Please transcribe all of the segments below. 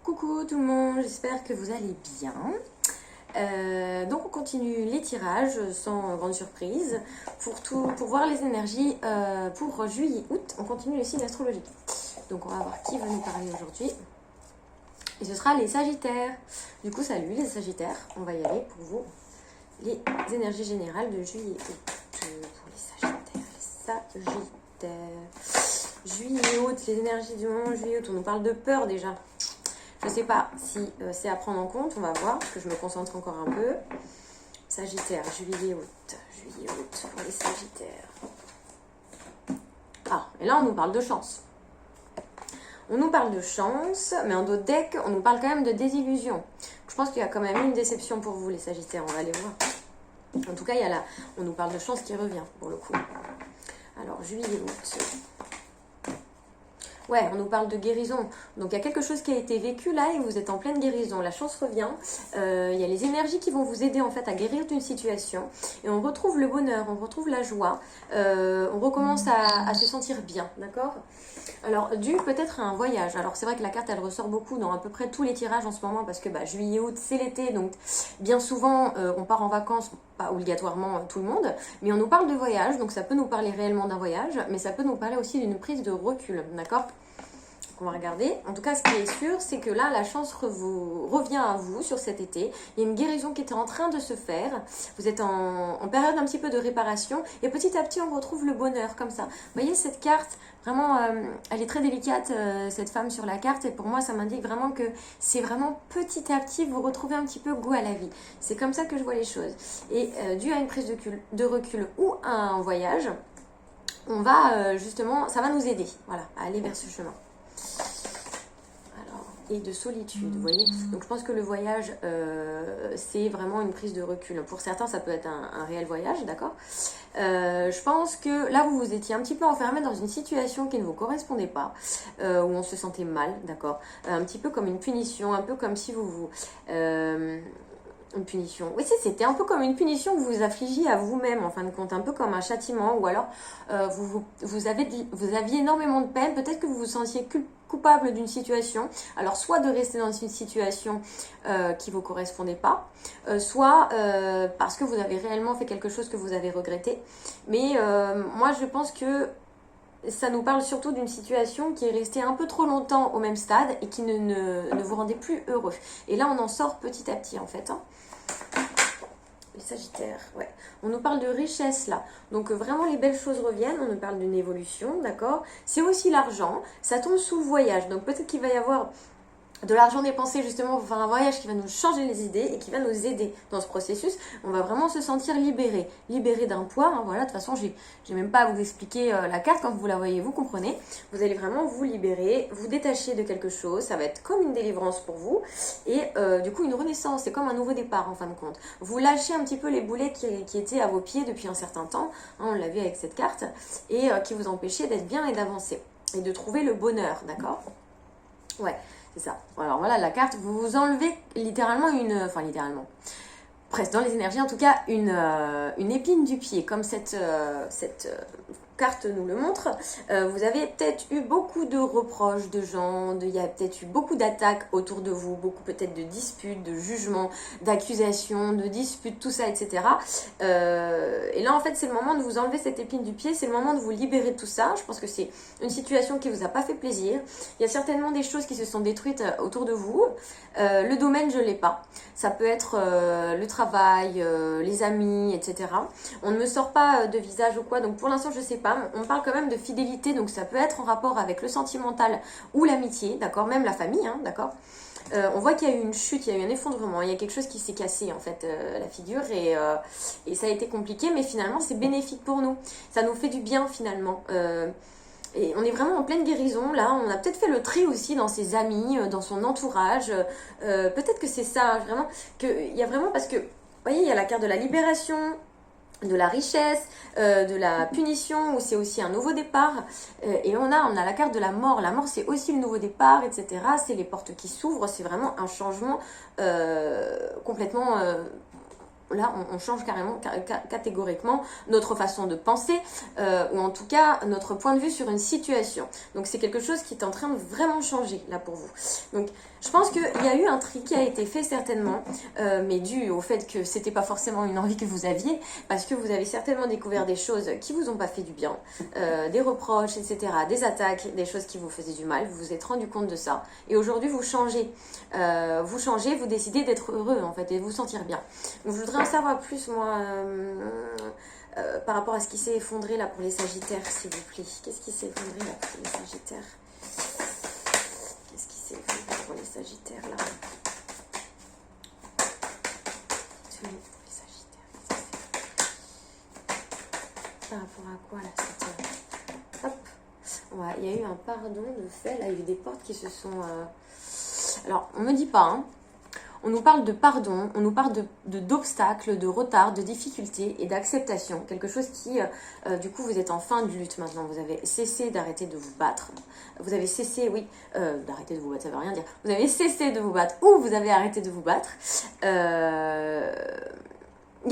Coucou tout le monde, j'espère que vous allez bien. Donc on continue les tirages sans grande surprise pour voir les énergies pour juillet-août. On continue le signe astrologique. Donc on va voir qui va nous parler aujourd'hui. Et ce sera les Sagittaires. Du coup, salut les Sagittaires. On va y aller pour vous. Les énergies générales de juillet-août. Pour les Sagittaires. Juillet-août, les énergies du moment juillet-août. On nous parle de peur déjà. Je ne sais pas si c'est à prendre en compte, on va voir, parce que je me concentre encore un peu. Sagittaire, juillet-août pour les Sagittaires. Ah, et là on nous parle de chance. On nous parle de chance, mais en d'autres decks, on nous parle quand même de désillusion. Je pense qu'il y a quand même une déception pour vous les Sagittaires, on va aller voir. En tout cas, on nous parle de chance qui revient, pour le coup. Alors, juillet-août. Ouais, on nous parle de guérison. Donc, il y a quelque chose qui a été vécu là et vous êtes en pleine guérison. La chance revient. Il y a les énergies qui vont vous aider en fait à guérir d'une situation. Et on retrouve le bonheur, on retrouve la joie. On recommence à se sentir bien, d'accord ? Alors, dû peut-être à un voyage. Alors, c'est vrai que la carte, elle ressort beaucoup dans à peu près tous les tirages en ce moment parce que juillet-août, c'est l'été. Donc, bien souvent, on part en vacances, pas obligatoirement tout le monde. Mais on nous parle de voyage. Donc, ça peut nous parler réellement d'un voyage. Mais ça peut nous parler aussi d'une prise de recul, d'accord ? On va regarder. En tout cas, ce qui est sûr, c'est que là, la chance revient à vous sur cet été. Il y a une guérison qui était en train de se faire. Vous êtes en période un petit peu de réparation. Et petit à petit, on retrouve le bonheur comme ça. Vous voyez cette carte, vraiment, elle est très délicate, cette femme sur la carte. Et pour moi, ça m'indique vraiment que c'est vraiment petit à petit, vous retrouvez un petit peu goût à la vie. C'est comme ça que je vois les choses. Et dû à une prise de recul ou à un voyage, on va justement, ça va nous aider, voilà, à aller vers ce chemin. Et de solitude, vous voyez. Donc je pense que le voyage, c'est vraiment une prise de recul. Pour certains, ça peut être un réel voyage, d'accord. Je pense que là, vous étiez un petit peu enfermé dans une situation qui ne vous correspondait pas, où on se sentait mal, d'accord. Un petit peu comme une punition, un peu comme si une punition. Oui, c'était un peu comme une punition que vous vous affligiez à vous-même, en fin de compte, un peu comme un châtiment, ou alors vous aviez énormément de peine, peut-être que vous vous sentiez coupable d'une situation, alors soit de rester dans une situation qui ne vous correspondait pas, soit parce que vous avez réellement fait quelque chose que vous avez regretté. Mais moi, je pense que ça nous parle surtout d'une situation qui est restée un peu trop longtemps au même stade et qui ne vous rendait plus heureux. Et là, on en sort petit à petit, en fait. Les Sagittaires, ouais. On nous parle de richesse, là. Donc, vraiment, les belles choses reviennent. On nous parle d'une évolution, d'accord ? C'est aussi l'argent. Ça tombe sous le voyage. Donc, peut-être qu'il va y avoir de l'argent dépensé justement pour faire un voyage qui va nous changer les idées et qui va nous aider dans ce processus. On va vraiment se sentir libéré d'un poids, hein, voilà. De toute façon, j'ai même pas à vous expliquer la carte. Quand vous la voyez, vous comprenez. Vous allez vraiment vous libérer, vous détacher de quelque chose. Ça va être comme une délivrance pour vous et du coup une renaissance. C'est comme un nouveau départ en fin de compte. Vous lâchez un petit peu les boulets qui étaient à vos pieds depuis un certain temps, hein, on l'a vu avec cette carte, et qui vous empêchaient d'être bien et d'avancer et de trouver le bonheur, d'accord ? Ouais, c'est ça. Alors voilà, la carte, vous enlevez littéralement presque dans les énergies en tout cas, une épine du pied, comme cette carte nous le montre. Vous avez peut-être eu beaucoup de reproches de gens, il y a peut-être eu beaucoup d'attaques autour de vous, beaucoup peut-être de disputes, de jugements, d'accusations, de disputes, tout ça, etc. Et là, en fait, c'est le moment de vous enlever cette épine du pied, c'est le moment de vous libérer de tout ça. Je pense que c'est une situation qui vous a pas fait plaisir. Il y a certainement des choses qui se sont détruites autour de vous. Le domaine, je l'ai pas. Ça peut être le travail, les amis, etc. On ne me sort pas de visage ou quoi, donc pour l'instant, je sais pas. On parle quand même de fidélité, donc ça peut être en rapport avec le sentimental ou l'amitié, d'accord, même la famille, hein, d'accord. On voit qu'il y a eu une chute, il y a eu un effondrement, il y a quelque chose qui s'est cassé en fait la figure et ça a été compliqué, mais finalement c'est bénéfique pour nous, ça nous fait du bien finalement. Et on est vraiment en pleine guérison là, on a peut-être fait le tri aussi dans ses amis, dans son entourage, peut-être que c'est ça, vraiment, qu'il y a vraiment, parce que, vous voyez, il y a la carte de la libération, de la richesse, de la punition, où c'est aussi un nouveau départ, et on a la carte de la mort c'est aussi le nouveau départ, etc. C'est les portes qui s'ouvrent, c'est vraiment un changement complètement là, on change carrément, catégoriquement notre façon de penser, ou en tout cas notre point de vue sur une situation. Donc c'est quelque chose qui est en train de vraiment changer là pour vous. Donc je pense qu'il y a eu un tri qui a été fait certainement, mais dû au fait que c'était pas forcément une envie que vous aviez, parce que vous avez certainement découvert des choses qui vous ont pas fait du bien, des reproches, etc., des attaques, des choses qui vous faisaient du mal. Vous vous êtes rendu compte de ça, et aujourd'hui vous changez, vous décidez d'être heureux en fait et de vous sentir bien. Donc je voudrais en savoir plus moi. Par rapport à ce qui s'est effondré là pour les Sagittaires, s'il vous plaît. Qu'est-ce qui s'est effondré là pour les Sagittaires? Qu'est-ce qui s'est effondré pour les Sagittaires là? Pour les Sagittaires. Par rapport à quoi là? Hop. Ouais, il y a eu un pardon de fait. Là, il y a eu des portes qui se sont... Alors, on me dit pas, hein. On nous parle de pardon, on nous parle d'obstacles, de retard, de difficultés et d'acceptation. Quelque chose qui, du coup, vous êtes en fin de lutte maintenant. Vous avez cessé d'arrêter de vous battre. Vous avez cessé, oui, d'arrêter de vous battre, ça veut rien dire. Vous avez cessé de vous battre ou vous avez arrêté de vous battre. Il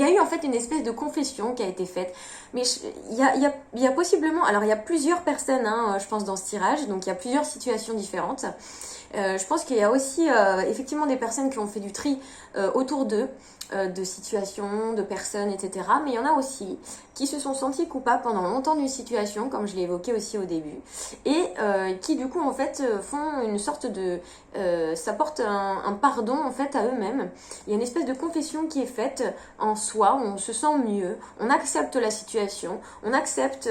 y a eu en fait une espèce de confession qui a été faite. Mais il y a possiblement... Alors, il y a plusieurs personnes, hein, je pense, dans ce tirage. Donc, il y a plusieurs situations différentes. Je pense qu'il y a aussi effectivement des personnes qui ont fait du tri autour d'eux, de situations, de personnes, etc. Mais il y en a aussi qui se sont sentis coupables pendant longtemps d'une situation, comme je l'ai évoqué aussi au début, et qui du coup en fait font une sorte de... ça porte un pardon en fait à eux-mêmes. Il y a une espèce de confession qui est faite en soi, où on se sent mieux, on accepte la situation, on accepte...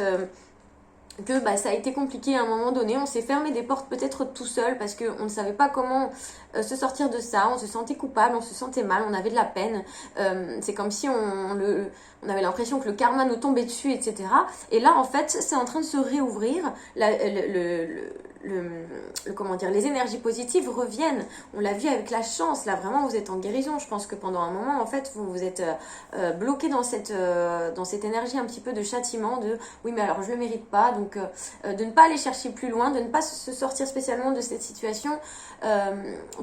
que ça a été compliqué à un moment donné, on s'est fermé des portes peut-être tout seul parce qu'on ne savait pas comment se sortir de ça, on se sentait coupable, on se sentait mal, on avait de la peine, c'est comme si on avait l'impression que le karma nous tombait dessus, etc. Et là en fait c'est en train de se réouvrir, comment dire, les énergies positives reviennent. On l'a vu avec la chance, là vraiment vous êtes en guérison. Je pense que pendant un moment en fait vous êtes bloqué dans cette énergie un petit peu de châtiment, de oui mais alors je le mérite pas, donc de ne pas aller chercher plus loin, de ne pas se sortir spécialement de cette situation,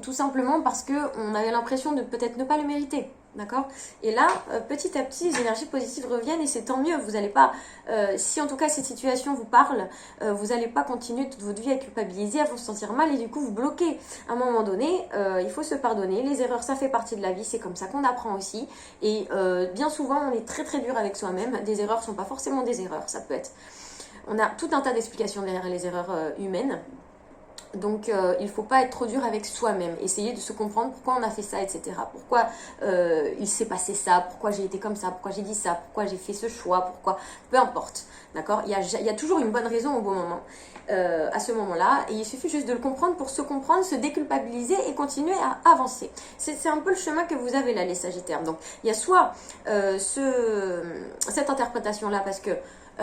tout simplement parce que on avait l'impression de peut-être ne pas le mériter. D'accord? Et là, petit à petit, les énergies positives reviennent et c'est tant mieux. Vous n'allez pas, si en tout cas cette situation vous parle, vous n'allez pas continuer toute votre vie à culpabiliser, à vous sentir mal et du coup vous bloquez. À un moment donné, il faut se pardonner. Les erreurs, ça fait partie de la vie, c'est comme ça qu'on apprend aussi. Et bien souvent, on est très très dur avec soi-même. Des erreurs ne sont pas forcément des erreurs, ça peut être... On a tout un tas d'explications derrière les erreurs humaines. Donc il ne faut pas être trop dur avec soi-même, essayer de se comprendre pourquoi on a fait ça, etc. Pourquoi il s'est passé ça, pourquoi j'ai été comme ça, pourquoi j'ai dit ça, pourquoi j'ai fait ce choix, pourquoi... Peu importe, d'accord? Il y a toujours une bonne raison au bon moment, à ce moment-là, et il suffit juste de le comprendre pour se comprendre, se déculpabiliser et continuer à avancer. C'est un peu le chemin que vous avez là, les Sagittaires. Donc il y a soit cette interprétation-là, parce que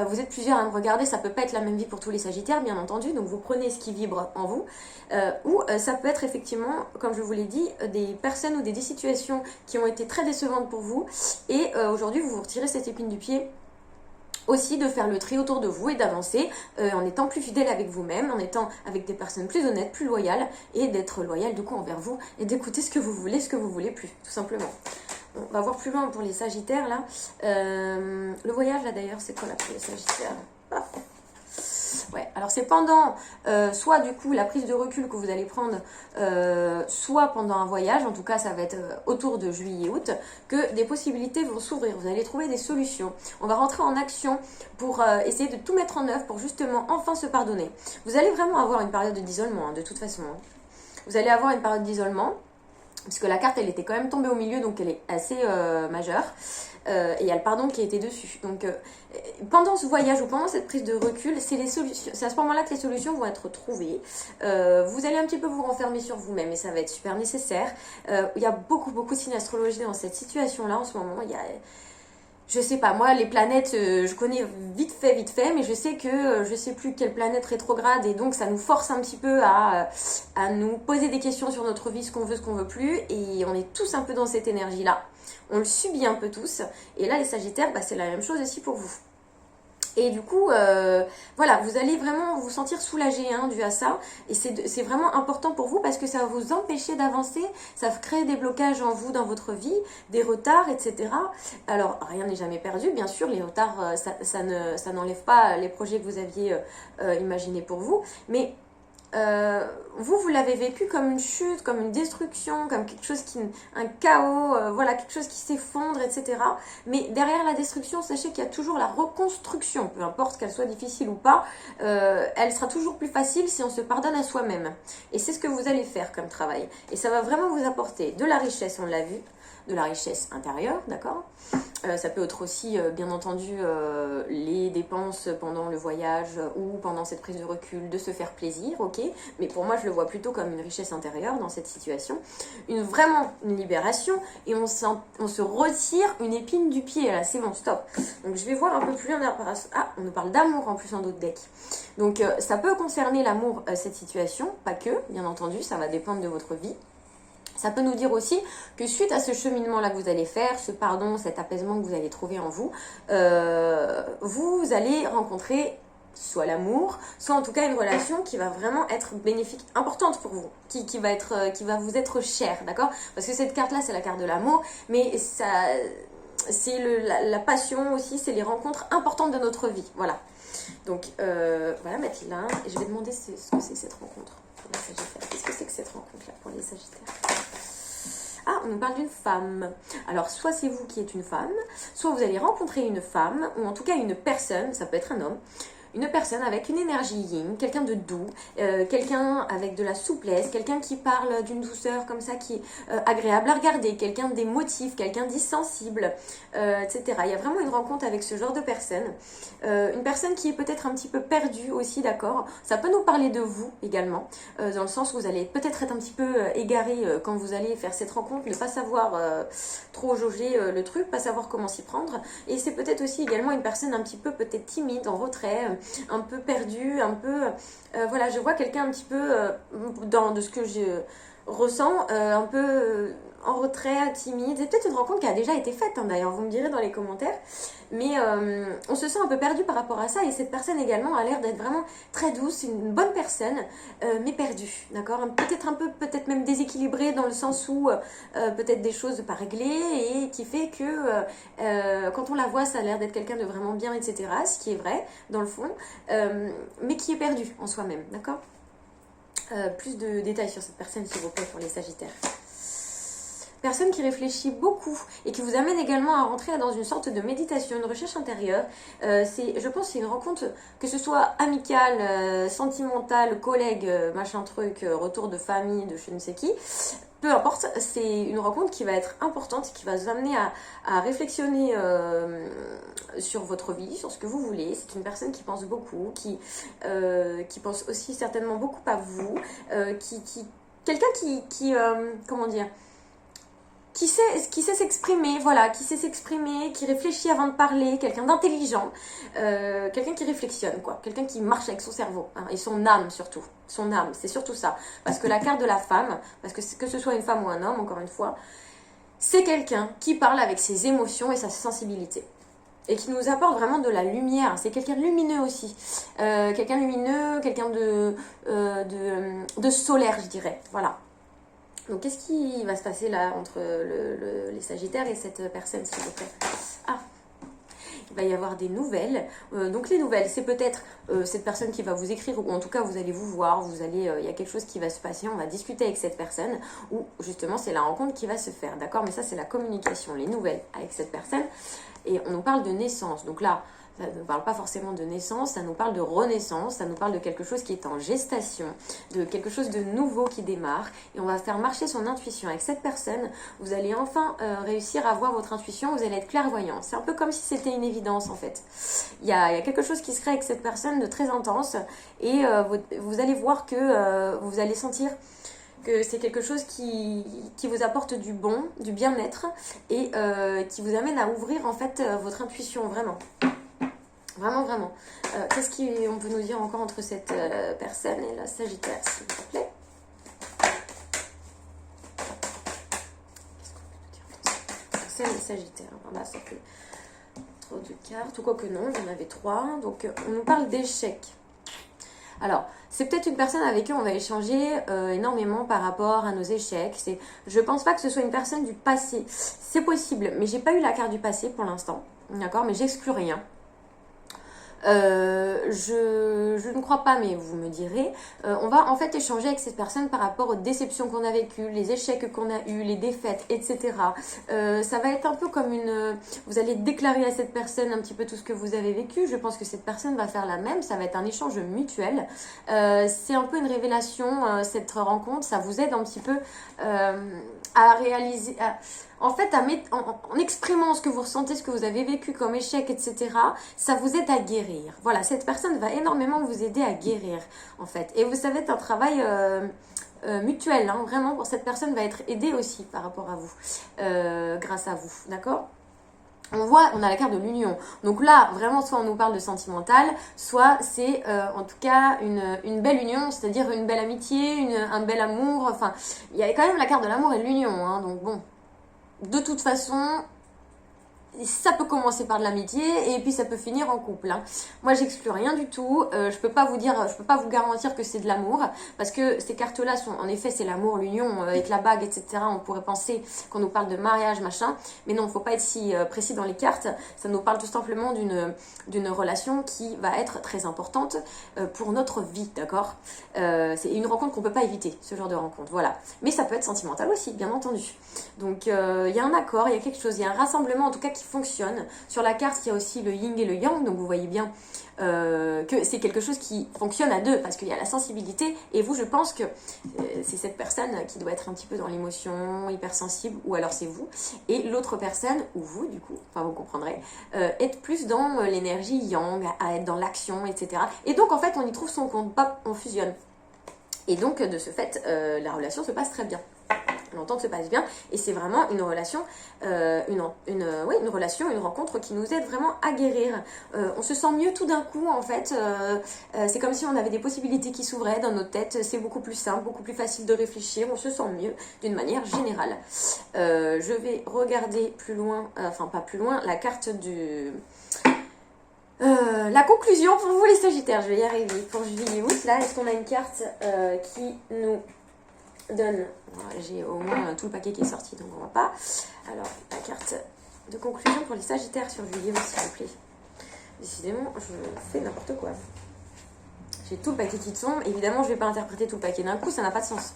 vous êtes plusieurs à me regarder, ça peut pas être la même vie pour tous les Sagittaires, bien entendu, donc vous prenez ce qui vibre en vous, ou ça peut être effectivement, comme je vous l'ai dit, des personnes ou des situations qui ont été très décevantes pour vous, et aujourd'hui vous vous retirez cette épine du pied, aussi de faire le tri autour de vous et d'avancer en étant plus fidèle avec vous-même, en étant avec des personnes plus honnêtes, plus loyales, et d'être loyal du coup envers vous, et d'écouter ce que vous voulez plus, tout simplement. On va voir plus loin pour les Sagittaires là. Le voyage là d'ailleurs, c'est quoi là pour les Sagittaires? Ouais, alors c'est pendant soit du coup la prise de recul que vous allez prendre, soit pendant un voyage, en tout cas ça va être autour de juillet-août, que des possibilités vont s'ouvrir, vous allez trouver des solutions. On va rentrer en action pour essayer de tout mettre en œuvre pour justement enfin se pardonner. Vous allez vraiment avoir une période d'isolement, hein, de toute façon. Vous allez avoir une période d'isolement, parce que la carte elle était quand même tombée au milieu, donc elle est assez majeure, et il y a le pardon qui était dessus. Donc pendant ce voyage ou pendant cette prise de recul, c'est à ce moment-là que les solutions vont être trouvées. Vous allez un petit peu vous renfermer sur vous-même et ça va être super nécessaire. Il y a beaucoup de signes astrologiques dans cette situation-là en ce moment. Il y a... Je sais pas, moi les planètes, je connais vite fait, mais je sais que je sais plus quelle planète rétrograde et donc ça nous force un petit peu à nous poser des questions sur notre vie, ce qu'on veut plus, et on est tous un peu dans cette énergie-là. On le subit un peu tous, et là les Sagittaires, c'est la même chose aussi pour vous. Et du coup, voilà, vous allez vraiment vous sentir soulagé hein, dû à ça. Et c'est vraiment important pour vous parce que ça va vous empêcher d'avancer. Ça va créer des blocages en vous, dans votre vie, des retards, etc. Alors, rien n'est jamais perdu, bien sûr. Les retards, ça n'enlève pas les projets que vous aviez imaginés pour vous. Mais vous l'avez vécu comme une chute, comme une destruction, comme quelque chose un chaos, voilà, quelque chose qui s'effondre, etc. Mais derrière la destruction, sachez qu'il y a toujours la reconstruction, peu importe qu'elle soit difficile ou pas, elle sera toujours plus facile si on se pardonne à soi-même. Et c'est ce que vous allez faire comme travail. Et ça va vraiment vous apporter de la richesse, on l'a vu, de la richesse intérieure, d'accord ? Ça peut être aussi, bien entendu, les dépenses pendant le voyage ou pendant cette prise de recul, de se faire plaisir, ok. Mais pour moi, je le vois plutôt comme une richesse intérieure dans cette situation. Vraiment une libération et on se retire une épine du pied. Là, c'est bon, stop. Donc, je vais voir un peu plus. Ah, on nous parle d'amour en plus en d'autres decks. Donc, ça peut concerner l'amour, cette situation, pas que, bien entendu, ça va dépendre de votre vie. Ça peut nous dire aussi que suite à ce cheminement-là que vous allez faire, ce pardon, cet apaisement que vous allez trouver en vous, vous allez rencontrer soit l'amour, soit en tout cas une relation qui va vraiment être bénéfique, importante pour vous, qui va vous être chère, d'accord ? Parce que cette carte-là, c'est la carte de l'amour, mais ça, c'est la passion aussi, c'est les rencontres importantes de notre vie, voilà. Donc, voilà Mathilda, et je vais demander ce que c'est cette rencontre pour les Sagittaires. Qu'est-ce que c'est que cette rencontre-là pour les Sagittaires ? Ah, on nous parle d'une femme. Alors, soit c'est vous qui êtes une femme, soit vous allez rencontrer une femme, ou en tout cas une personne, ça peut être un homme, une personne avec une énergie yin, quelqu'un de doux, quelqu'un avec de la souplesse, quelqu'un qui parle d'une douceur comme ça qui est agréable à regarder, quelqu'un d'émotif, quelqu'un d'sensible, etc. Il y a vraiment une rencontre avec ce genre de personne. Une personne qui est peut-être un petit peu perdue aussi, d'accord ? Ça peut nous parler de vous également, dans le sens où vous allez peut-être être un petit peu égaré quand vous allez faire cette rencontre, ne pas savoir trop jauger le truc, pas savoir comment s'y prendre. Et c'est peut-être aussi également une personne un petit peu peut-être timide, en retrait, un peu perdu, un peu... voilà, je vois quelqu'un un petit peu, de ce que je ressens, un peu en retrait, timide. C'est peut-être une rencontre qui a déjà été faite, hein, d'ailleurs, vous me direz dans les commentaires. Mais on se sent un peu perdu par rapport à ça. Et cette personne également a l'air d'être vraiment très douce, une bonne personne, mais perdue, d'accord ? Peut-être même déséquilibrée dans le sens où peut-être des choses pas réglées et qui fait que quand on la voit, ça a l'air d'être quelqu'un de vraiment bien, etc. Ce qui est vrai, dans le fond, mais qui est perdu en soi-même, d'accord ? Plus de détails sur cette personne, s'il vous plaît, pour les Sagittaires. Personne qui réfléchit beaucoup et qui vous amène également à rentrer dans une sorte de méditation, une recherche intérieure. Je pense que c'est une rencontre, que ce soit amicale, sentimentale, collègue, machin truc, retour de famille, de je ne sais qui. Peu importe, c'est une rencontre qui va être importante, qui va vous amener à réflexionner sur votre vie, sur ce que vous voulez. C'est une personne qui pense beaucoup, qui pense aussi certainement beaucoup à vous, quelqu'un qui comment dire, qui sait s'exprimer, voilà, qui sait s'exprimer, qui réfléchit avant de parler, quelqu'un d'intelligent, quelqu'un qui réflexionne, quoi, quelqu'un qui marche avec son cerveau, hein, et son âme surtout, son âme, c'est surtout ça, parce que la carte de la femme, parce que ce soit une femme ou un homme, encore une fois, c'est quelqu'un qui parle avec ses émotions et sa sensibilité, et qui nous apporte vraiment de la lumière, c'est quelqu'un de lumineux aussi, quelqu'un lumineux, quelqu'un de solaire, je dirais, voilà. Donc, qu'est-ce qui va se passer là entre les Sagittaires et cette personne, s'il vous plaît ? Ah, il va y avoir des nouvelles. Donc, les nouvelles, c'est peut-être cette personne qui va vous écrire, ou en tout cas, vous allez vous voir, il y a quelque chose qui va se passer, on va discuter avec cette personne, ou justement, c'est la rencontre qui va se faire, d'accord ? Mais ça, c'est la communication, les nouvelles avec cette personne. Et on nous parle de naissance. Donc là, ça ne parle pas forcément de naissance, ça nous parle de renaissance, ça nous parle de quelque chose qui est en gestation, de quelque chose de nouveau qui démarre. Et on va faire marcher son intuition. Avec cette personne, vous allez enfin réussir à voir votre intuition, vous allez être clairvoyant. C'est un peu comme si c'était une évidence en fait. Il y a quelque chose qui se crée avec cette personne de très intense et vous allez voir que vous allez sentir que c'est quelque chose qui vous apporte du bon, du bien-être et qui vous amène à ouvrir en fait votre intuition, vraiment. Vraiment, vraiment. Qu'est-ce qu'on peut nous dire encore entre cette personne et la Sagittaire, s'il vous plaît ? Qu'est-ce qu'on peut nous dire entre cette personne et Sagittaire ? Là, ça fait trop de cartes, ou quoi que non, j'en avais 3. Donc, on nous parle d'échec. Alors, c'est peut-être une personne avec qui on va échanger énormément par rapport à nos échecs. Je pense pas que ce soit une personne du passé. C'est possible, mais j'ai pas eu la carte du passé pour l'instant. D'accord, mais j'exclus rien. Je ne crois pas, mais vous me direz. On va en fait échanger avec cette personne par rapport aux déceptions qu'on a vécues, les échecs qu'on a eus, les défaites, etc. Ça va être un peu comme vous allez déclarer à cette personne un petit peu tout ce que vous avez vécu. Je pense que cette personne va faire la même. Ça va être un échange mutuel. C'est un peu une révélation, cette rencontre. Ça vous aide un petit peu à réaliser... En fait, en exprimant ce que vous ressentez, ce que vous avez vécu comme échec, etc., ça vous aide à guérir. Voilà, cette personne va énormément vous aider à guérir, en fait. Et ça va être un travail mutuel, hein, vraiment. Cette personne va être aidée aussi par rapport à vous, grâce à vous, d'accord ? On a la carte de l'union. Donc là, vraiment, soit on nous parle de sentimental, soit c'est en tout cas une belle union, c'est-à-dire une belle amitié, un bel amour. Enfin, il y a quand même la carte de l'amour et de l'union, hein, donc bon. De toute façon, ça peut commencer par de l'amitié et puis ça peut finir en couple. Hein. Moi, j'exclus rien du tout. Je peux pas vous garantir que c'est de l'amour parce que ces cartes-là sont, en effet, c'est l'amour, l'union avec la bague, etc. On pourrait penser qu'on nous parle de mariage, machin, mais non, faut pas être si précis dans les cartes. Ça nous parle tout simplement d'une relation qui va être très importante pour notre vie, d'accord. C'est une rencontre qu'on peut pas éviter, ce genre de rencontre, voilà. Mais ça peut être sentimental aussi, bien entendu. Donc, il y a un accord, il y a quelque chose, il y a un rassemblement en tout cas qui fonctionne. Sur la carte, il y a aussi le yin et le yang, donc vous voyez bien que c'est quelque chose qui fonctionne à deux, parce qu'il y a la sensibilité, et vous, je pense que c'est cette personne qui doit être un petit peu dans l'émotion, hypersensible, ou alors c'est vous, et l'autre personne, ou vous du coup, enfin vous comprendrez, être plus dans l'énergie yang, à être dans l'action, etc. Et donc en fait, on y trouve son compte, pas on fusionne. Et donc de ce fait, la relation se passe très bien. L'entente se passe bien et c'est vraiment une relation, une relation, une rencontre qui nous aide vraiment à guérir. On se sent mieux tout d'un coup en fait. C'est comme si on avait des possibilités qui s'ouvraient dans notre tête. C'est beaucoup plus simple, beaucoup plus facile de réfléchir. On se sent mieux d'une manière générale. Je vais regarder plus loin, enfin pas plus loin, la carte du... la conclusion pour vous les Sagittaires, je vais y arriver. Pour juillet août, là, est-ce qu'on a une carte qui nous donne... J'ai au moins tout le paquet qui est sorti, donc on va pas. Alors, la carte de conclusion pour les Sagittaires sur juillet août, s'il vous plaît. Décidément, je fais n'importe quoi. J'ai tout le paquet qui tombe. Évidemment, je vais pas interpréter tout le paquet d'un coup, ça n'a pas de sens.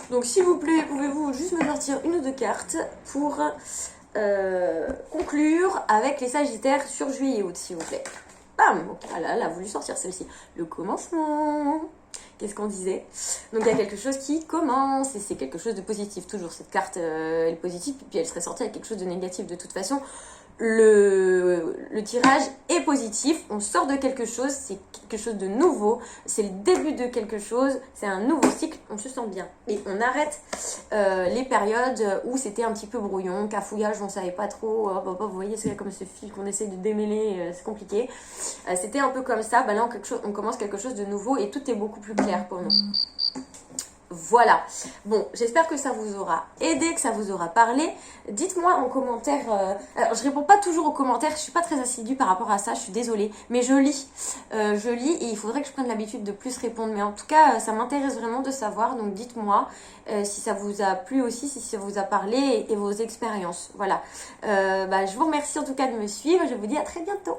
Donc, s'il vous plaît, pouvez-vous juste me sortir une ou deux cartes pour conclure avec les Sagittaires sur juillet août, s'il vous plaît. Bam! Bon, voilà, elle a voulu sortir celle-ci. Le commencement. Qu'est-ce qu'on disait? Donc il y a quelque chose qui commence et c'est quelque chose de positif. Toujours cette carte elle est positive puis elle serait sortie avec quelque chose de négatif de toute façon. Le tirage est positif, on sort de quelque chose, c'est quelque chose de nouveau, c'est le début de quelque chose, c'est un nouveau cycle, on se sent bien. Et on arrête les périodes où c'était un petit peu brouillon, cafouillage, on savait pas trop, vous voyez c'est comme ce fil qu'on essaie de démêler, c'est compliqué. C'était un peu comme ça, là on commence quelque chose de nouveau et tout est beaucoup plus clair pour nous. Voilà, bon, j'espère que ça vous aura aidé, que ça vous aura parlé. Dites-moi en commentaire, alors je réponds pas toujours aux commentaires, je suis pas très assidue par rapport à ça, je suis désolée, mais je lis et il faudrait que je prenne l'habitude de plus répondre, mais en tout cas ça m'intéresse vraiment de savoir, donc dites-moi si ça vous a plu aussi, si ça vous a parlé et vos expériences, voilà. Je vous remercie en tout cas de me suivre, je vous dis à très bientôt.